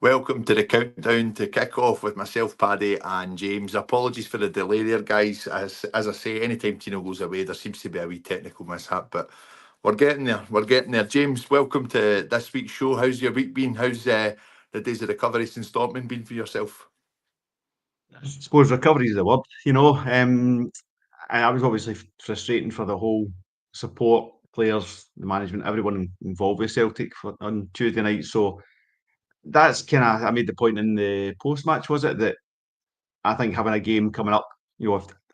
Welcome to the countdown to kick off with myself, Paddy, and James. Apologies for the delay there, guys. As I say, anytime Tino goes away, there seems to be a wee technical mishap, but we're getting there. We're getting there. James, welcome to this week's show. How's your week been? How's the days of recovery since Dortmund been for yourself? I suppose recovery is the word. I was obviously frustrating for the whole support, players, the management, everyone involved with Celtic on Tuesday night. So that's kind of, I made the point in the post match, was it, that I think having a game coming up,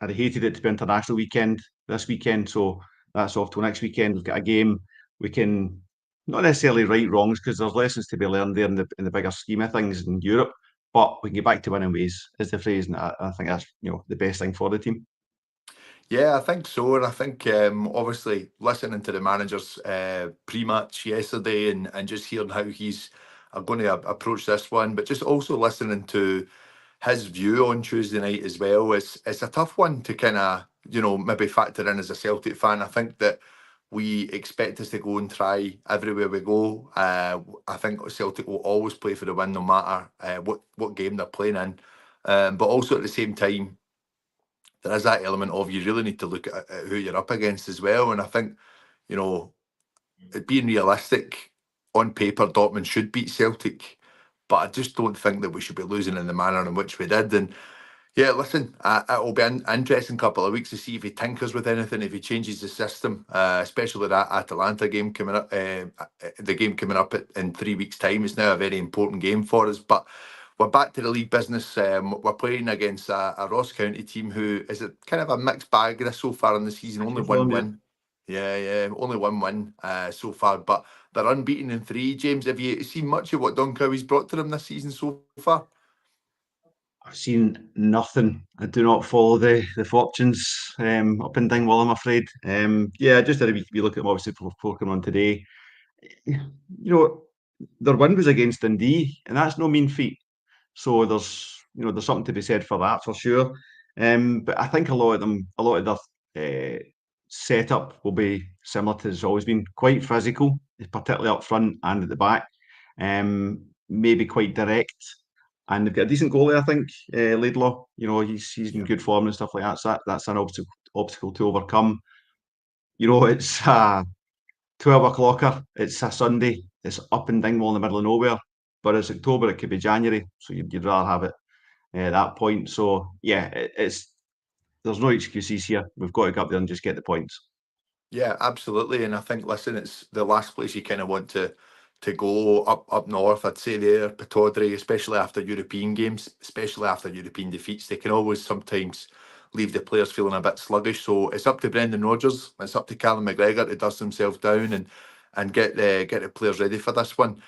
I'd hated it to be international weekend this weekend. So that's off till next weekend. We've got a game. We can not necessarily right wrongs because there's lessons to be learned there in the bigger scheme of things in Europe. But we can get back to winning ways, is the phrase, and I think that's the best thing for the team. Yeah, I think so. And I think obviously listening to the manager's pre-match yesterday and just hearing how he's going to approach this one, but just also listening to his view on Tuesday night as well. It's a tough one to kind of maybe factor in as a Celtic fan. I think that we expect us to go and try everywhere we go. I think Celtic will always play for the win, no matter what game they're playing in. But also at the same time, there is that element of you really need to look at who you're up against as well. And I think you know being realistic, on paper, Dortmund should beat Celtic, but I just don't think that we should be losing in the manner in which we did. And yeah, listen, it'll be an interesting couple of weeks to see if he tinkers with anything, if he changes the system, especially that Atalanta game coming up. The game coming up in 3 weeks' time is now a very important game for us. But we're back to the league business. We're playing against a Ross County team who is a kind of a mixed bag this so far in the season. Only Excellent one form, yeah. win. Yeah, only one win so far, but they're unbeaten in three. James, have you seen much of what Don Cowie's brought to them this season so far? I've seen nothing. I do not follow the fortunes up in Dingwall, I'm afraid. Yeah, I just had a wee look at them obviously before coming on today. Their win was against Dundee, and that's no mean feat. So there's something to be said for that for sure. But I think a lot of their setup will be similar to it's always been quite physical, particularly up front and at the back. Maybe quite direct, and they've got a decent goalie, I think. Laidlaw, he's in Yeah. good form and stuff like that. So that's an obstacle to overcome. It's 12 o'clocker. It's a Sunday. It's up in Dingwall in the middle of nowhere. But it's October. It could be January. So you'd rather have it at that point. So yeah, it's there's no excuses here. We've got to go up there and just get the points. Yeah, absolutely. And I think, listen, it's the last place you kind of want to go up north. I'd say there, Pataudry, especially after European games, especially after European defeats, they can always sometimes leave the players feeling a bit sluggish. So it's up to Brendan Rodgers, it's up to Callum McGregor to dust himself down and get the players ready for this one.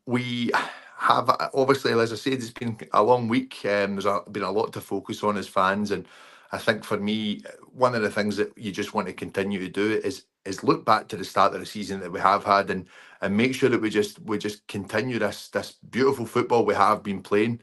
We have obviously, as I said, it's been a long week. Been a lot to focus on as fans, and I think for me, one of the things that you just want to continue to do is look back to the start of the season that we have had and make sure that we just continue this beautiful football we have been playing.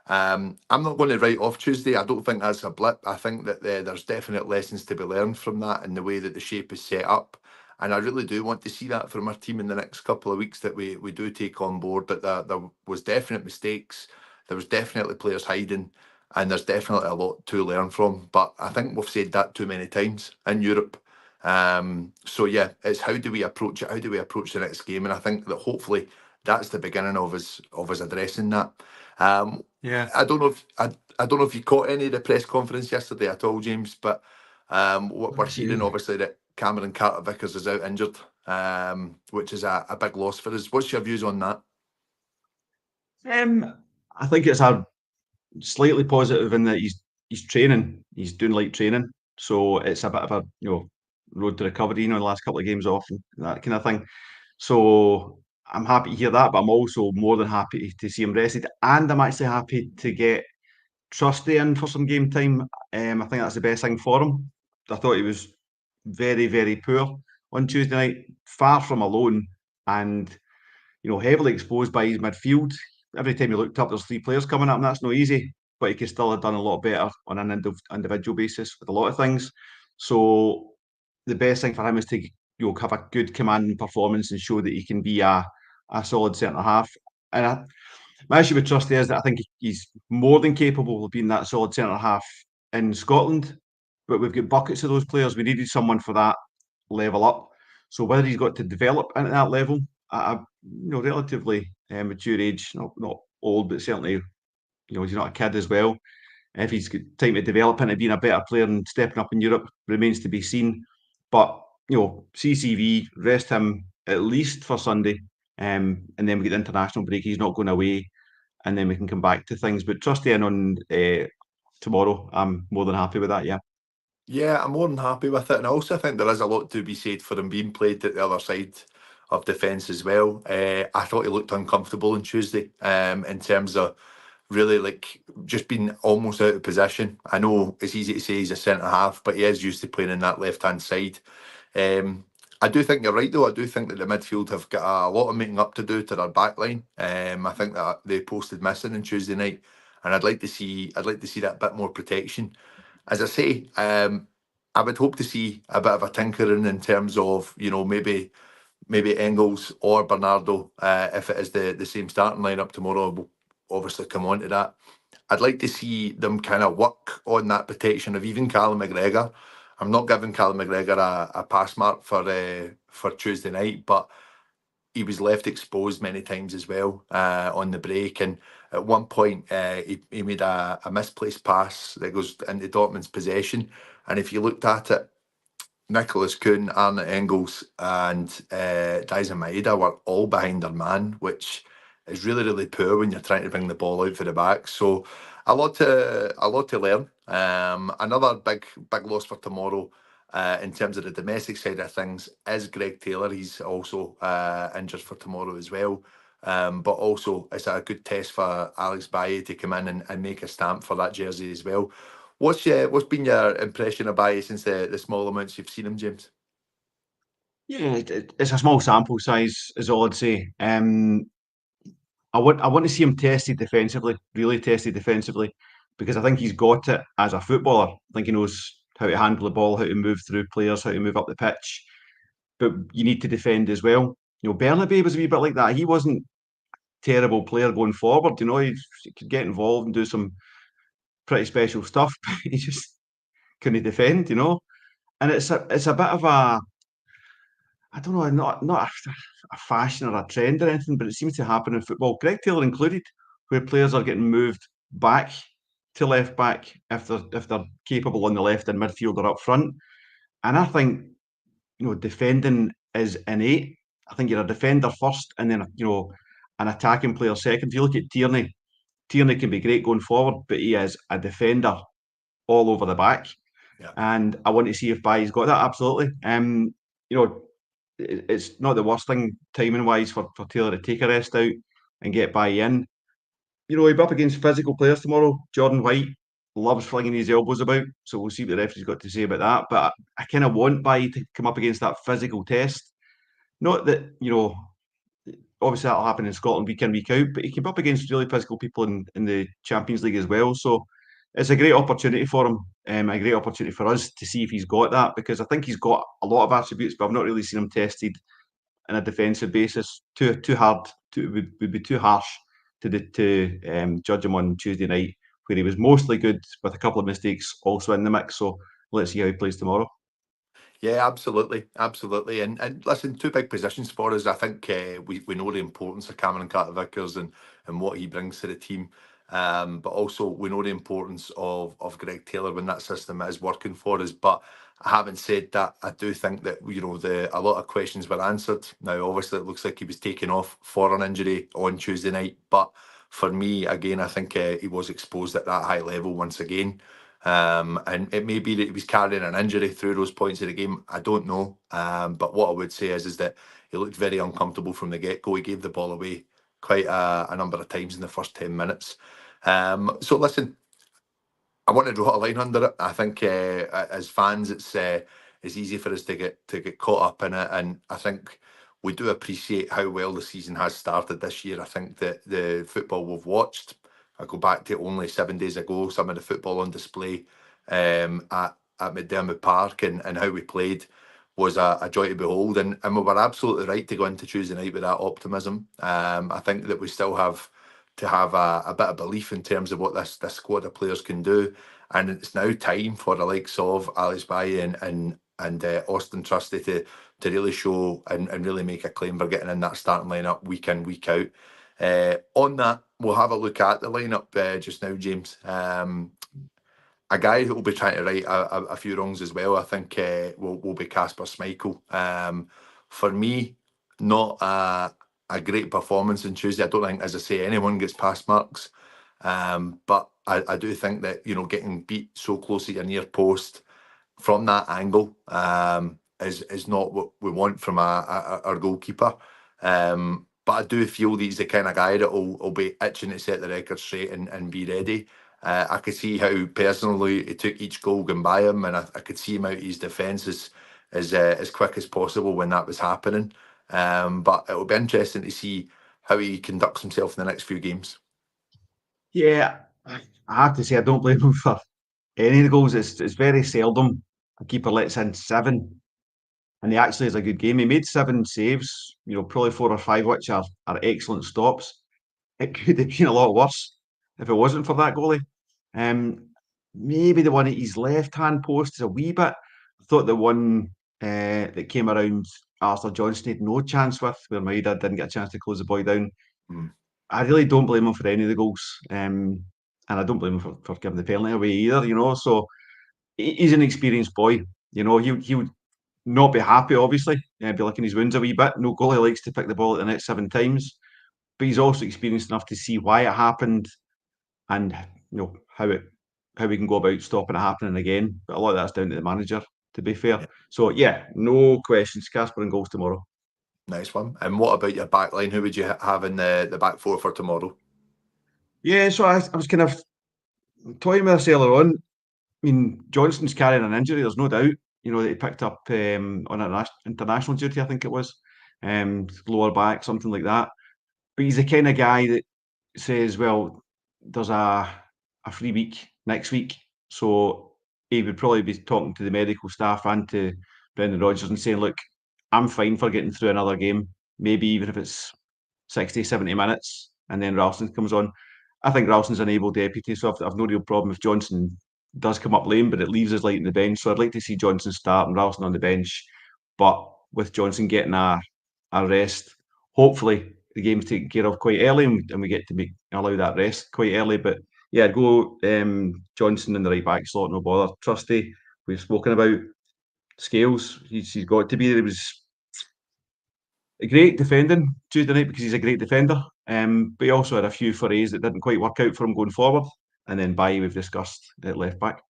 I'm not going to write off Tuesday. I don't think that's a blip. I think that there's definite lessons to be learned from that and the way that the shape is set up. And I really do want to see that from our team in the next couple of weeks that we do take on board. But there was definite mistakes. There was definitely players hiding, and there's definitely a lot to learn from. But I think we've said that too many times in Europe. So yeah, it's how do we approach it? How do we approach the next game? And I think that hopefully that's the beginning of us addressing that. Um, Yeah. I don't know if you caught any of the press conference yesterday at all, James, but we're Let's hearing see. obviously that Cameron Carter Vickers is out injured, which is a big loss for us. What's your views on that? I think it's a slightly positive in that he's training. He's doing light training, so it's a bit of a road to recovery. The last couple of games off and that kind of thing. So I'm happy to hear that, but I'm also more than happy to see him rested, and I'm actually happy to get Trusty in for some game time. I think that's the best thing for him. I thought he was very, very poor on Tuesday night, far from alone, and heavily exposed by his midfield. Every time you looked up, there's three players coming up, and that's no easy. But he could still have done a lot better on an individual basis with a lot of things. So the best thing for him is to have a good commanding performance and show that he can be a solid centre half. My issue with Trusty is that I think he's more than capable of being that solid centre half in Scotland, but we've got buckets of those players. We needed someone for that level up. So whether he's got to develop into that level at a relatively mature age, not old, but certainly he's not a kid as well. If he's got time to develop into being a better player and stepping up in Europe remains to be seen. But CCV, rest him at least for Sunday, and then we get the international break. He's not going away, and then we can come back to things. But trust in on tomorrow. I'm more than happy with that. Yeah. Yeah, I'm more than happy with it, and I also think there is a lot to be said for him being played at the other side of defence as well. I thought he looked uncomfortable on Tuesday, in terms of really like just being almost out of position. I know it's easy to say he's a centre half, but he is used to playing in that left hand side. I do think you're right though. I do think that the midfield have got a lot of making up to do to their backline. I think that they posted missing on Tuesday night, and I'd like to see that bit more protection. As I say, I would hope to see a bit of a tinkering in terms of maybe Engels or Bernardo, if it is the same starting lineup tomorrow. We'll obviously come on to that. I'd like to see them kind of work on that protection of even Callum McGregor. I'm not giving Callum McGregor a pass mark for Tuesday night, but he was left exposed many times as well on the break. And at one point, he made a misplaced pass that goes into Dortmund's possession. And if you looked at it, Nicholas Kuhn, Arne Engels, and Dyson Maeda were all behind their man, which is really, really poor when you're trying to bring the ball out for the back. So a lot to learn. Another big loss for tomorrow, in terms of the domestic side of things, is Greg Taylor. He's also injured for tomorrow as well. But also, it's a good test for Alex Baye to come in and make a stamp for that jersey as well. What's been your impression of Baye since the small amounts you've seen him, James? Yeah, it's a small sample size, is all I'd say. I want to see him tested defensively, really tested defensively, because I think he's got it as a footballer. I think he knows how to handle the ball, how to move through players, how to move up the pitch. But you need to defend as well. Bernabei was a wee bit like that. He wasn't a terrible player going forward. He could get involved and do some pretty special stuff, but he just couldn't defend. And it's a bit of a, I don't know, not a fashion or a trend or anything, but it seems to happen in football, Greg Taylor included, where players are getting moved back to left back if they're capable on the left and midfield or up front. And I think defending is innate. I think you're a defender first, and then an attacking player second. If you look at Tierney, Tierney can be great going forward, but he is a defender all over the back. Yeah. And I want to see if Baye's got that. Absolutely. It's not the worst thing timing wise for Taylor to take a rest out and get Baye in. He'll be up against physical players tomorrow. Jordan White loves flinging his elbows about, so we'll see what the referee's got to say about that. But I kind of want Baye to come up against that physical test. Not that, obviously that'll happen in Scotland week in, week out, but he came up against really physical people in the Champions League as well. So it's a great opportunity for him, a great opportunity for us to see if he's got that, because I think he's got a lot of attributes, but I've not really seen him tested on a defensive basis. Too hard, would be too harsh to judge him on Tuesday night, where he was mostly good with a couple of mistakes also in the mix. So let's see how he plays tomorrow. Yeah, absolutely, absolutely. And listen, two big positions for us. I think we know the importance of Cameron Carter-Vickers and what he brings to the team. But also we know the importance of Greg Taylor when that system is working for us. But having said that, I do think that a lot of questions were answered. Now, obviously, it looks like he was taken off for an injury on Tuesday night. But for me, again, I think he was exposed at that high level once again. And it may be that he was carrying an injury through those points of the game. I don't know. But what I would say is that he looked very uncomfortable from the get-go. He gave the ball away quite a number of times in the first 10 minutes. So listen, I want to draw a line under it. I think as fans, it's easy for us to get caught up in it, and I think we do appreciate how well the season has started this year. I think that the football we've watched, I go back to only 7 days ago, some of the football on display at McDermott Park and how we played was a joy to behold, and we were absolutely right to go into Tuesday night with that optimism. I think that we still have to have a bit of belief in terms of what this squad of players can do, and it's now time for the likes of Alex Bailly and Austin Trusty to really show and really make a claim for getting in that starting lineup week in, week out. On that, we'll have a look at the lineup just now, James. A guy who will be trying to right a few wrongs as well, I think, will be Casper Schmeichel. For me, not a great performance on Tuesday. I don't think, as I say, anyone gets past marks. But I do think that, getting beat so close at your near post from that angle is not what we want from our goalkeeper. But I do feel that he's the kind of guy that will be itching to set the record straight and be ready. I could see how personally he took each goal going by him, and I could see him out his defence as quick as possible when that was happening. But it will be interesting to see how he conducts himself in the next few games. Yeah, I have to say I don't blame him for any of the goals. It's very seldom a keeper lets in 7, and he actually has a good game. He made 7 saves, probably 4 or 5 which are excellent stops. It could have been a lot worse if it wasn't for that goalie. Um, Maybe the one at his left-hand post is a wee bit. I thought the one that came around Arthur Johnson had no chance with, where Maida didn't get a chance to close the boy down. Mm. I really don't blame him for any of the goals. And I don't blame him for giving the penalty away either. So he's an experienced boy. He would not be happy, obviously, be licking his wounds a wee bit. No goalie likes to pick the ball at the net 7 times, but he's also experienced enough to see why it happened and how we can go about stopping it happening again. But a lot of that's down to the manager, to be fair. Yeah. So yeah, no questions. Casper and goals tomorrow. Nice one. And what about your back line? Who would you have in the back four for tomorrow? Yeah, so I was kind of toying with this earlier on. I mean, Johnston's carrying an injury. There's no doubt. That he picked up on international duty, I think it was, lower back, something like that. But he's the kind of guy that says, well, there's a free week next week, so he would probably be talking to the medical staff and to Brendan Rodgers and saying, look, I'm fine for getting through another game, maybe even if it's 60, 70 minutes, and then Ralston comes on. I think Ralston's an able deputy, so I've no real problem if Johnson does come up lame, but it leaves us light on the bench. So I'd like to see Johnson start and Ralston on the bench. But with Johnson getting a rest, hopefully the game's taken care of quite early and we get to allow that rest quite early. But yeah, I'd go Johnson in the right back slot, no bother. Trusty, we've spoken about. Scales, he's got to be there. He was a great defending Tuesday night because he's a great defender. But he also had a few forays that didn't quite work out for him going forward. And then Bailly, we've discussed at left back.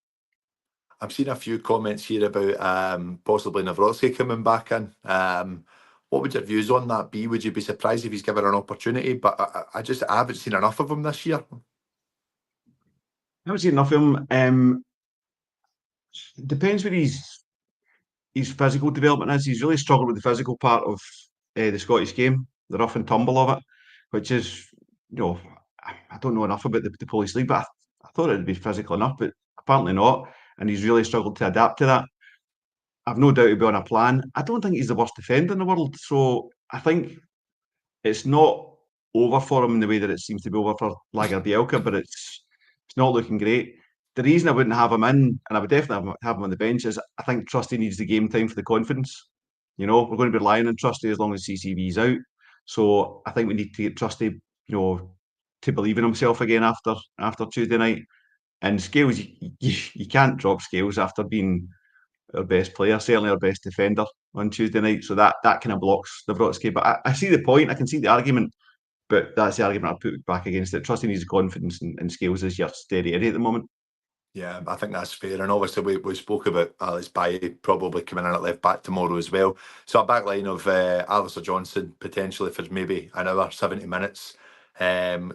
I've seen a few comments here about possibly Nawrocki coming back in. What would your views on that be? Would you be surprised if he's given an opportunity? But I haven't seen enough of him this year. I haven't seen enough of him. Depends where his physical development is. He's really struggled with the physical part of the Scottish game, the rough and tumble of it, which is, I don't know enough about the Polish League, but I thought it would be physical enough, but apparently not. And he's really struggled to adapt to that. I've no doubt he'll be on a plan. I don't think he's the worst defender in the world, so I think it's not over for him in the way that it seems to be over for Lagerbielke, but it's not looking great. The reason I wouldn't have him in, and I would definitely have him on the bench, is I think Trusty needs the game time for the confidence. We're going to be relying on Trusty as long as CCV's out. So I think we need to get Trusty, to believe in himself again after Tuesday night. And Scales, you can't drop Scales after being our best player, certainly our best defender on Tuesday night. So that kind of blocks Nawrocki. But I see the point. I can see the argument. But that's the argument I put back against it. Trusty needs confidence and Scales is your steady Eddie at the moment. Yeah, I think that's fair. And obviously, we spoke about Alex Bailly probably coming in at left back tomorrow as well. So a back line of Alistair Johnson potentially for maybe an hour, 70 minutes.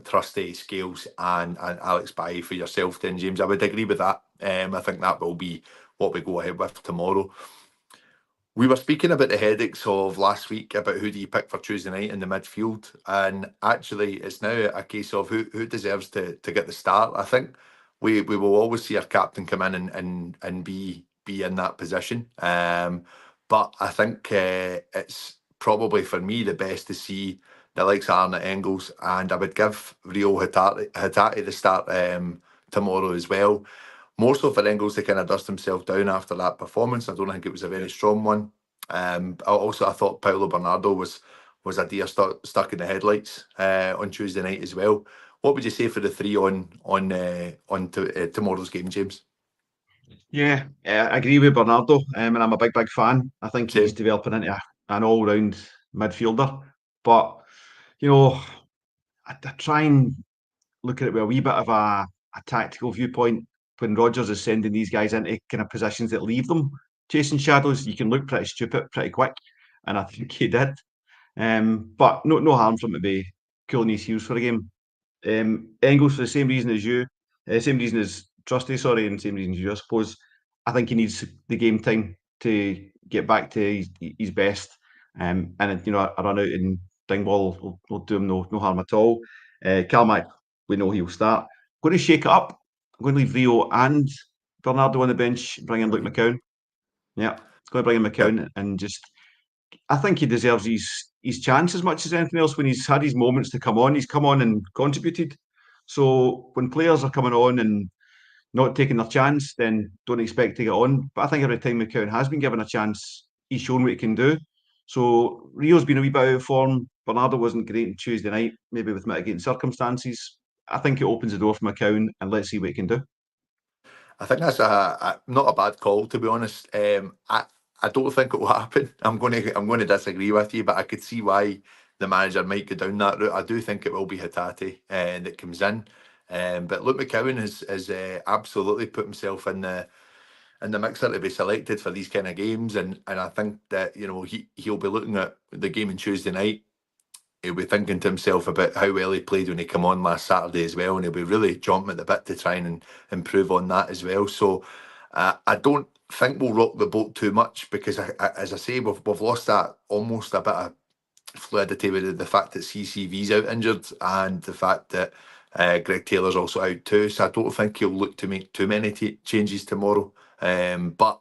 Trusty, Scales, and Alex Bailly for yourself, then, James. I would agree with that. I think that will be what we go ahead with tomorrow. We were speaking about the headaches of last week about who do you pick for Tuesday night in the midfield, and actually it's now a case of who deserves to get the start. I think we will always see our captain come in and be in that position. but I think it's probably for me the best to see the likes of Arne Engels, and I would give Rio Hatate the start tomorrow as well. More so for Engels to kind of dust himself down after that performance. I don't think it was a very strong one. I thought Paulo Bernardo was a deer stuck in the headlights on Tuesday night as well. What would you say for the three on tomorrow's game, James? Yeah, I agree with Bernardo, and I'm a big fan. I think he's Same. developing into an all-round midfielder. But, you know, I try and look at it with a wee bit of a tactical viewpoint. When Rodgers is sending these guys into kind of positions that leave them chasing shadows, you can look pretty stupid pretty quick, and I think he did. But no harm from it to be cooling his heels for a game. Engels, for the same reason as you, same reason as Trusty, sorry, and same reason as you, I suppose. I think he needs the game time to get back to his best. And you know, a run out in Dingwall will do him no harm at all. Calmac, we know he'll start. Going to shake it up. I'm going to leave Rio and Bernardo on the bench, bring in Luke McCown. Yeah, going to bring in Yep. McCown and just. I think he deserves his chance as much as anything else. When he's had his moments to come on, he's come on and contributed. So when players are coming on and not taking their chance, then don't expect to get on. But I think every time McCown has been given a chance, he's shown what he can do. So Rio's been a wee bit out of form. Bernardo wasn't great on Tuesday night, maybe with mitigating circumstances. I think it opens the door for McCown, and let's see what he can do. I think that's not a bad call, to be honest. I don't think it will happen. I'm going to disagree with you, but I could see why the manager might go down that route. I do think it will be Hatate that comes in, but Luke McCowan has absolutely put himself in the mixer to be selected for these kind of games, and I think that he'll be looking at the game on Tuesday night. He'll be thinking to himself about how well he played when he came on last Saturday as well, and he'll be really jumping at the bit to try and improve on that as well. So I don't think we'll rock the boat too much because, as I say, we've lost that almost a bit of fluidity with the fact that CCV's out injured and the fact that Greg Taylor's also out too. So I don't think he'll look to make too many changes tomorrow. But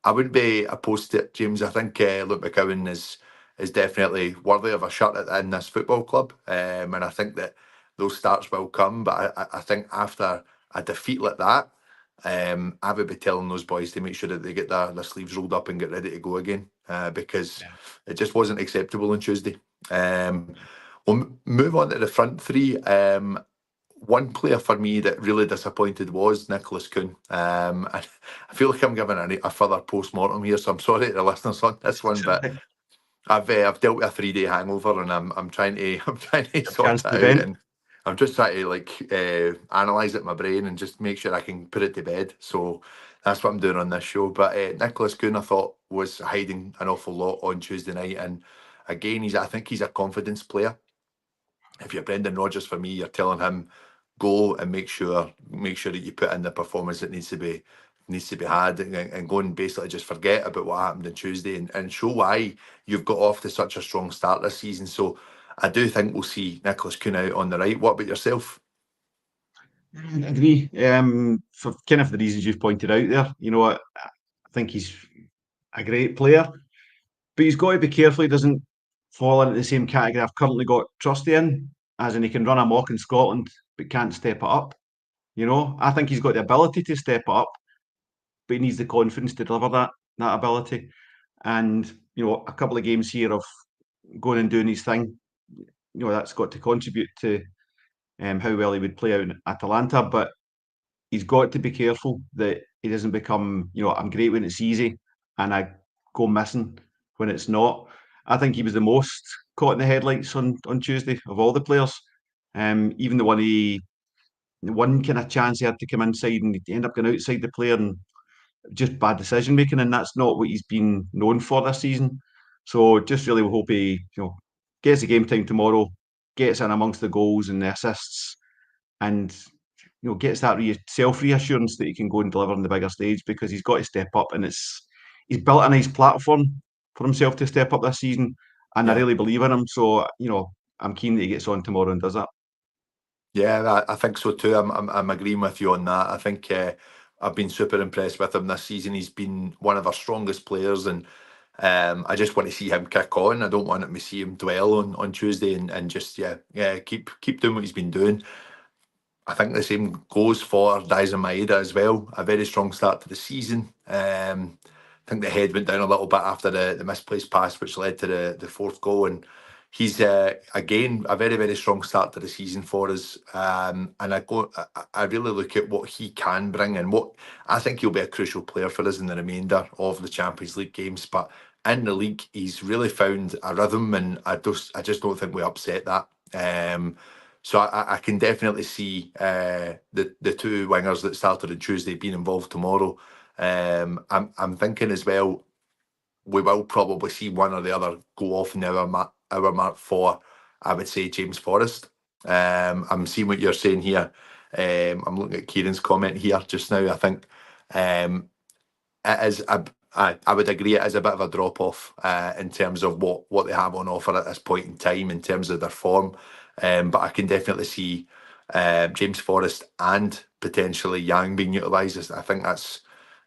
I wouldn't be opposed to it, James. I think Luke McCowan is definitely worthy of a shot in this football club, and I think that those starts will come. But I think after a defeat like that, I would be telling those boys to make sure that they get their sleeves rolled up and get ready to go again, because it just wasn't acceptable on Tuesday. We'll move on to the front three. One player for me that really disappointed was Nicholas Kuhn. I feel like I'm giving a further post-mortem here, so I'm sorry to the listeners on this one, but I've dealt with a 3-day hangover, and I'm trying to A sort chance it to out, vent. and I'm just trying to analyze it in my brain and just make sure I can put it to bed. So that's what I'm doing on this show. But Nicholas Kuhn, I thought, was hiding an awful lot on Tuesday night, and again, I think he's a confidence player. If you're Brendan Rodgers, for me, you're telling him go and make sure that you put in the performance that needs to be had, and go and basically just forget about what happened on Tuesday, and show why you've got off to such a strong start this season. So I do think we'll see Nicholas Kuhn out on the right. What about yourself? I agree. For kind of the reasons you've pointed out there, I think he's a great player, but he's got to be careful he doesn't fall into the same category I've currently got Trusty in, as in he can run amok in Scotland but can't step it up. I think he's got the ability to step it up, but he needs the confidence to deliver that ability. And a couple of games here of going and doing his thing, that's got to contribute to how well he would play out in Atalanta. But he's got to be careful that he doesn't become, I'm great when it's easy and I go missing when it's not. I think he was the most caught in the headlights on Tuesday of all the players. Even the one kind of chance he had to come inside and he ended up going outside the player, and just bad decision making, and that's not what he's been known for this season. So just really hope he, gets the game time tomorrow, gets in amongst the goals and the assists, and gets that self reassurance that he can go and deliver on the bigger stage, because he's got to step up, and he's built a nice platform for himself to step up this season, and I Yeah. really believe in him. So I'm keen that he gets on tomorrow and does that. Yeah, I think so too. I'm agreeing with you on that. I think I've been super impressed with him this season. He's been one of our strongest players, and I just want to see him kick on. I don't want him to see him dwell on Tuesday and just keep doing what he's been doing. I think the same goes for Daisen Maeda as well. A very strong start to the season. I think the head went down a little bit after the misplaced pass, which led to the fourth goal. And he's again a very, very strong start to the season for us. And I really look at what he can bring and what I think he'll be a crucial player for us in the remainder of the Champions League games. But in the league, he's really found a rhythm, and I just don't think we upset that. So I can definitely see the two wingers that started on Tuesday being involved tomorrow. I'm thinking as well, we will probably see one or the other go off in the hour mark for, I would say, James Forrest. I'm seeing what you're saying here. I'm looking at Kieran's comment here just now. I think it is I would agree it is a bit of a drop off in terms of what they have on offer at this point in time in terms of their form. But I can definitely see James Forrest and potentially Yang being utilised. I think that's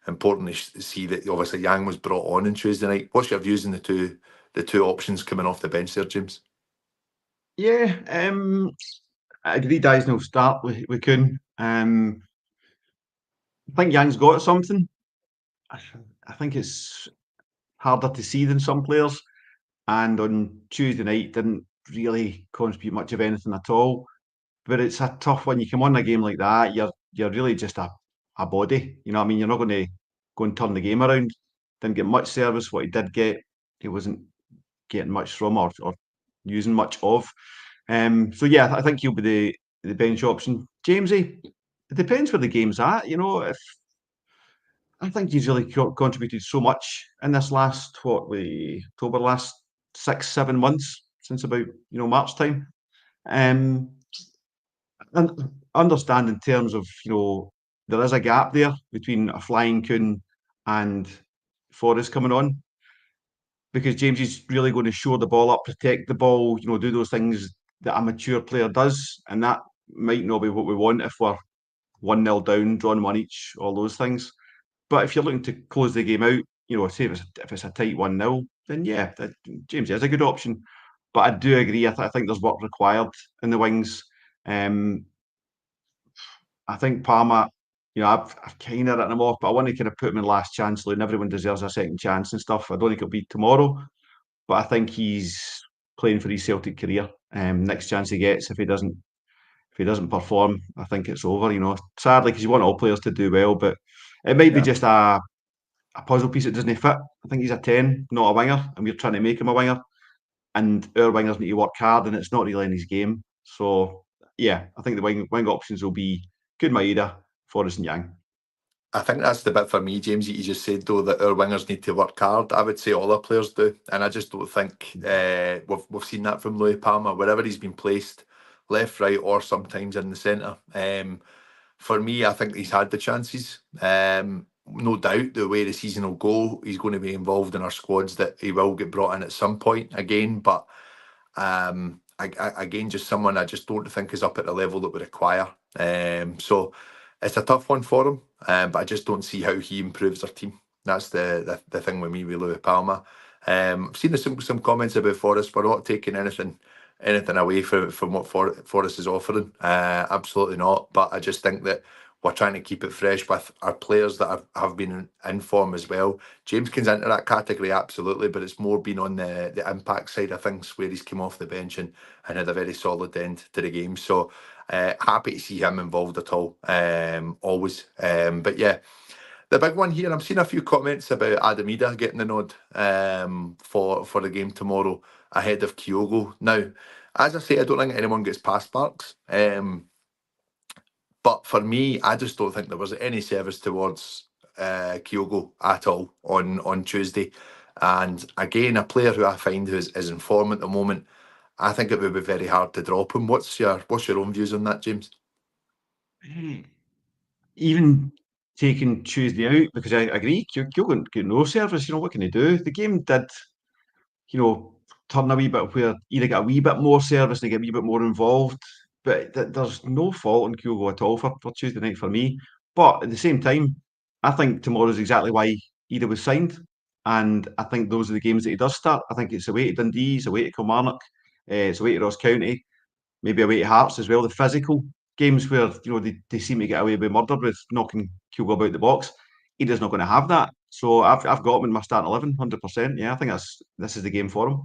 important to see that obviously Yang was brought on Tuesday night. What's your views on the two options coming off the bench there, James? Yeah, I agree. Dyson will start with Kuhn. I think Yang's got something. I think it's harder to see than some players, and on Tuesday night didn't really contribute much of anything at all. But it's a tough one. You come on a game like that, you're really just a body. You know what I mean? You're not going to go and turn the game around. Didn't get much service. What he did get, he wasn't getting much from or using much of. So yeah, I think he'll be the bench option. Jamesy, it depends where the game's at. You know, if I think he's really contributed so much in this last October, last 6-7 months since about March time. Um, and understand in terms of there is a gap there between a flying Kuhn and Forrest coming on, because James is really going to show the ball up, protect the ball, do those things that a mature player does, and that might not be what we want if we're 1-0 down, drawn one each, all those things. But if you're looking to close the game out, say if it's a tight 1-0, then yeah, James is a good option. But I do agree. I think there's work required in the wings. I think Palmer, I've kind of written him off, but I want to kind of put him in last chance, and everyone deserves a second chance and stuff. I don't think it'll be tomorrow, but I think he's playing for his Celtic career. Next chance he gets, if he doesn't perform, I think it's over. Sadly, because you want all players to do well, but it might be Yeah. just a puzzle piece that doesn't fit. I think he's a 10, not a winger, and we're trying to make him a winger. And our wingers need to work hard, and it's not really in his game. So yeah, I think the wing options will be Good Maeda, Forrest, and Yang. I think that's the bit for me, James, that you just said, though, that our wingers need to work hard. I would say all our players do. And I just don't think we've seen that from Louis Palmer, wherever he's been placed, left, right, or sometimes in the centre. For me, I think he's had the chances. No doubt the way the season will go, he's going to be involved in our squads, that he will get brought in at some point again. But again, just someone I just don't think is up at the level that we require. So it's a tough one for him, but I just don't see how he improves our team. That's the thing with me with Louis Palmer. I've seen some comments about Forrest. We're not taking anything away from what Forrest is offering. Absolutely not. But I just think that we're trying to keep it fresh with our players that have been in form as well. James comes into that category, absolutely, but it's more been on the impact side of things, where he's come off the bench and had a very solid end to the game. So happy to see him involved at all, always. But yeah, the big one here, I'm seeing a few comments about Adamida getting the nod for the game tomorrow ahead of Kyogo. Now, as I say, I don't think anyone gets past Sparks. But for me, I just don't think there was any service towards Kyogo at all on Tuesday. And again, a player who I find is in form at the moment, I think it would be very hard to drop him. What's your own views on that, James? Even taking Tuesday out, because I agree, Kyogo got no service. What can he do? The game did, turn a wee bit where either get a wee bit more service and they get a wee bit more involved. But there's no fault in Kyogo at all for Tuesday night for me. But at the same time, I think tomorrow's exactly why Ida was signed. And I think those are the games that he does start. I think it's away to Dundee, it's away to Kilmarnock, it's away to Ross County, maybe away to Hearts as well. The physical games where they seem to get away with murder with knocking Kyogo about the box. He is not going to have that. So I've got him in my starting 11, 100%. Yeah, I think this is the game for him.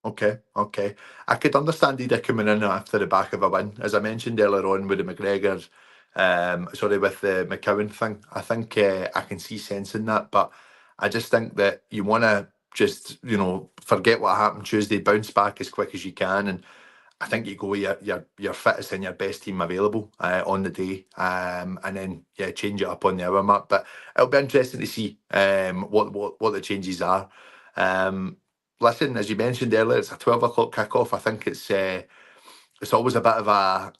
Okay. I could understand Ida coming in after the back of a win. As I mentioned earlier on with the McGregor, with the McCowan thing, I think I can see sense in that. But I just think that you want to just, forget what happened Tuesday, bounce back as quick as you can. And I think you go with your fittest and your best team available on the day, and then change it up on the hour mark. But it'll be interesting to see what the changes are. Um, Listen, as you mentioned earlier, it's a 12 o'clock kickoff. I think it's always a bit of a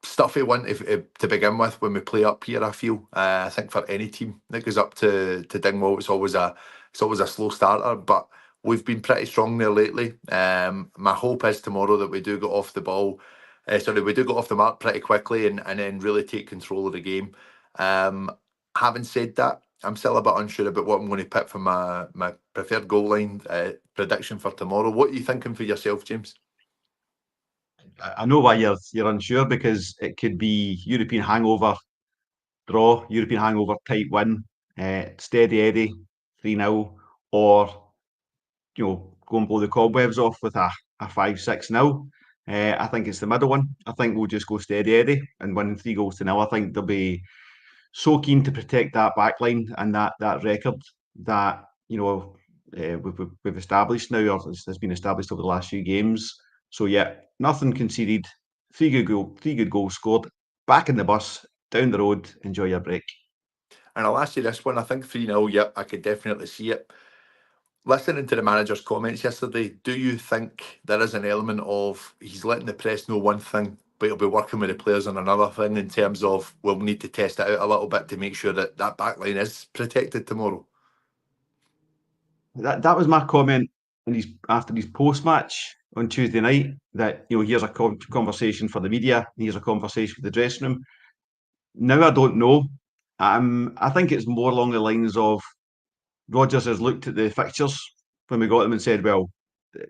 stuffy one to begin with when we play up here. I feel I think for any team that goes up to Dingwall, it's always a slow starter, but we've been pretty strong there lately. My hope is tomorrow that we do get off the ball. We do get off the mark pretty quickly and then really take control of the game. Um, Having said that, I'm still a bit unsure about what I'm going to pick for my preferred goal line prediction for tomorrow. What are you thinking for yourself, James? I know why you're unsure, because it could be European hangover draw, European hangover tight win, steady Eddie 3-0, or go and blow the cobwebs off with a 5-6-0. I think it's the middle one. I think we'll just go steady Eddie and win 3-0. I think they'll be so keen to protect that backline and that record that we've established now, or has been established over the last few games. So yeah, nothing conceded, three good goals scored, back in the bus, down the road, enjoy your break. And I'll ask you this one. I think 3-0, yep, I could definitely see it. Listening to the manager's comments yesterday, do you think there is an element of he's letting the press know one thing, but he'll be working with the players on another thing, in terms of we'll need to test it out a little bit to make sure that back line is protected tomorrow? That was my comment after his post match on Tuesday night. That here's a conversation for the media, here's a conversation for the dressing room. Now I don't know. I think it's more along the lines of Rodgers has looked at the fixtures when we got them and said, well,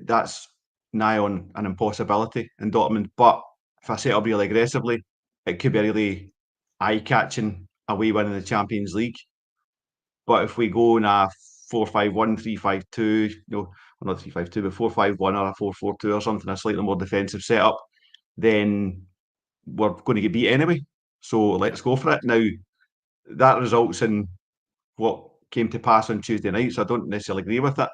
that's nigh on an impossibility in Dortmund. But if I set up really aggressively, it could be a really eye-catching away win in the Champions League. But if we go in a 4-5-1, 3-5-2, or not 3-5-2, but 4-5-1 or a 4-4-2 or something, a slightly more defensive setup, then we're going to get beat anyway. So let's go for it. Now, that results in what came to pass on Tuesday night, so I don't necessarily agree with it,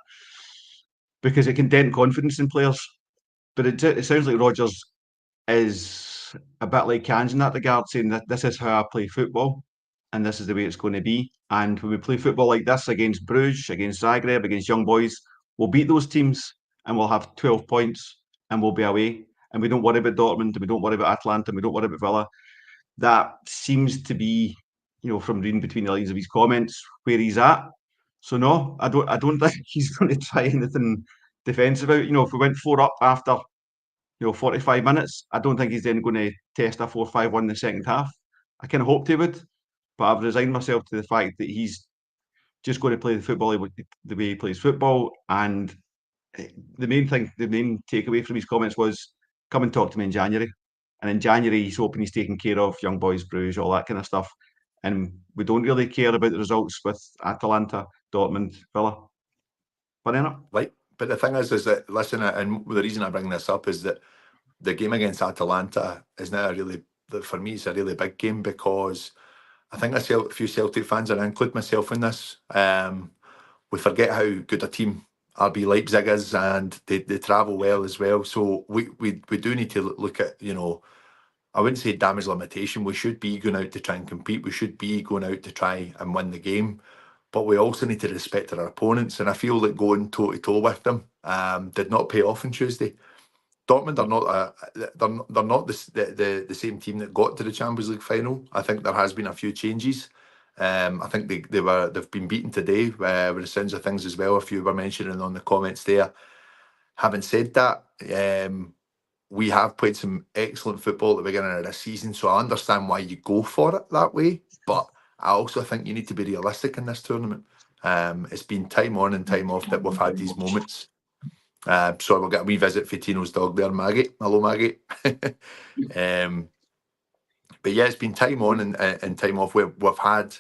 because it can dent confidence in players. But it sounds like Rodgers is a bit like Cans in that regard, saying that this is how I play football and this is the way it's going to be. And when we play football like this against Bruges, against Zagreb, against Young Boys, we'll beat those teams and we'll have 12 points and we'll be away. And we don't worry about Dortmund, and we don't worry about Atalanta, and we don't worry about Villa. That seems to be, from reading between the lines of his comments, where he's at. So no, I don't think he's going to try anything defensive out. If we went 4 up after 45 minutes, I don't think he's then going to test a 4-5-1 in the second half. I kind of hoped he would, but I've resigned myself to the fact that he's just going to play the football the way he plays football. And the main takeaway from his comments was, come and talk to me in January. And in January, he's hoping he's taking care of Young Boys, Bruges, all that kind of stuff. And we don't really care about the results with Atalanta, Dortmund, Villa. Funny enough. Right. But the thing is that, listen, and the reason I bring this up is that the game against Atalanta is now for me, it's a really big game, because I think a few Celtic fans, and I include myself in this, we forget how good a team RB Leipzig is, and they travel well as well. So we do need to look at, I wouldn't say damage limitation. We should be going out to try and compete. We should be going out to try and win the game. But we also need to respect our opponents. And I feel that going toe to toe with them did not pay off on Tuesday. Dortmund are not they're not the same team that got to the Champions League final. I think there has been a few changes. I think they've been beaten today with the sounds of things as well. A few were mentioning on the comments there. Having said that, we have played some excellent football at the beginning of this season, so I understand why you go for it that way. But I also think you need to be realistic in this tournament. It's been time on and time off that we've had these moments. So we'll get a wee visit for Tino's dog there, Maggie. Hello, Maggie. But yeah, it's been time on and time off where we've had,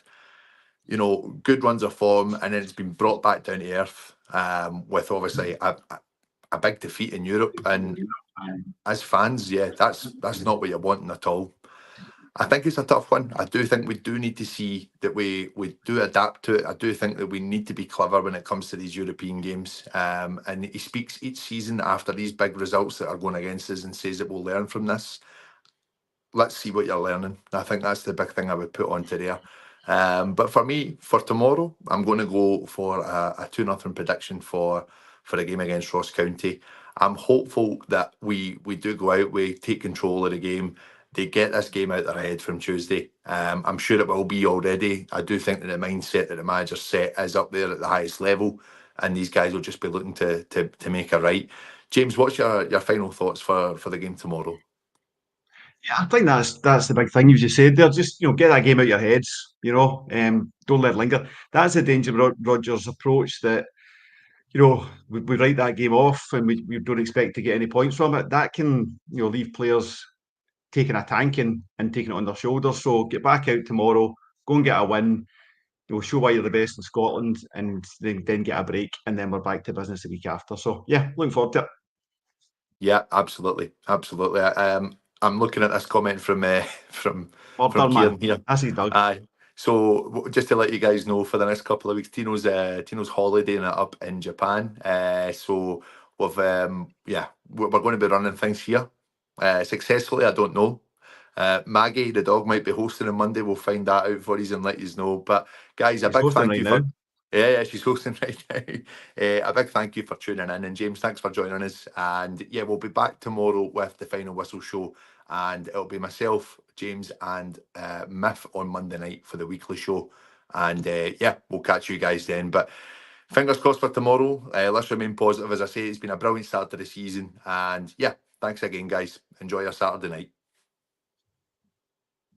you know, good runs of form, and then it's been brought back down to earth with obviously a big defeat in Europe. And as fans, yeah, that's not what you're wanting at all. I think it's a tough one. I do think we do need to see that we do adapt to it. I do think that we need to be clever when it comes to these European games. And he speaks each season after these big results that are going against us and says that we'll learn from this. Let's see what you're learning. I think that's the big thing I would put onto there. But for me, for tomorrow, I'm going to go for a 2-0 prediction for a game against Ross County. I'm hopeful that we do go out, we take control of the game, they get this game out their head from Tuesday. I'm sure it will be already. I do think that the mindset that the manager's set is up there at the highest level, and these guys will just be looking to make it right. James, what's your final thoughts for the game tomorrow? Yeah, I think that's the big thing you just said there. Just get that game out your heads. Don't let it linger. That's the danger of Rodgers' approach. That we write that game off and we don't expect to get any points from it. That can leave players taking a tanking and taking it on their shoulders. So get back out tomorrow, go and get a win. Show why you're the best in Scotland, and then get a break, and then we're back to business the week after. So yeah, looking forward to it. Yeah, absolutely. I'm looking at this comment from Order, Kieran man. here. That's his dog. So just to let you guys know, for the next couple of weeks, Tino's holidaying it up in Japan. So we're going to be running things here successfully. I don't know. Maggie, the dog, might be hosting on Monday. We'll find that out for you and let you know. But guys, a He's big hosting thank right you now. for. Yeah, she's hosting right now. A big thank you for tuning in. And James, thanks for joining us. And yeah, we'll be back tomorrow with the Final Whistle show. And it'll be myself, James, and Miff on Monday night for the weekly show. And yeah, we'll catch you guys then. But fingers crossed for tomorrow. Let's remain positive. As I say, it's been a brilliant start to the season. And yeah, thanks again, guys. Enjoy your Saturday night.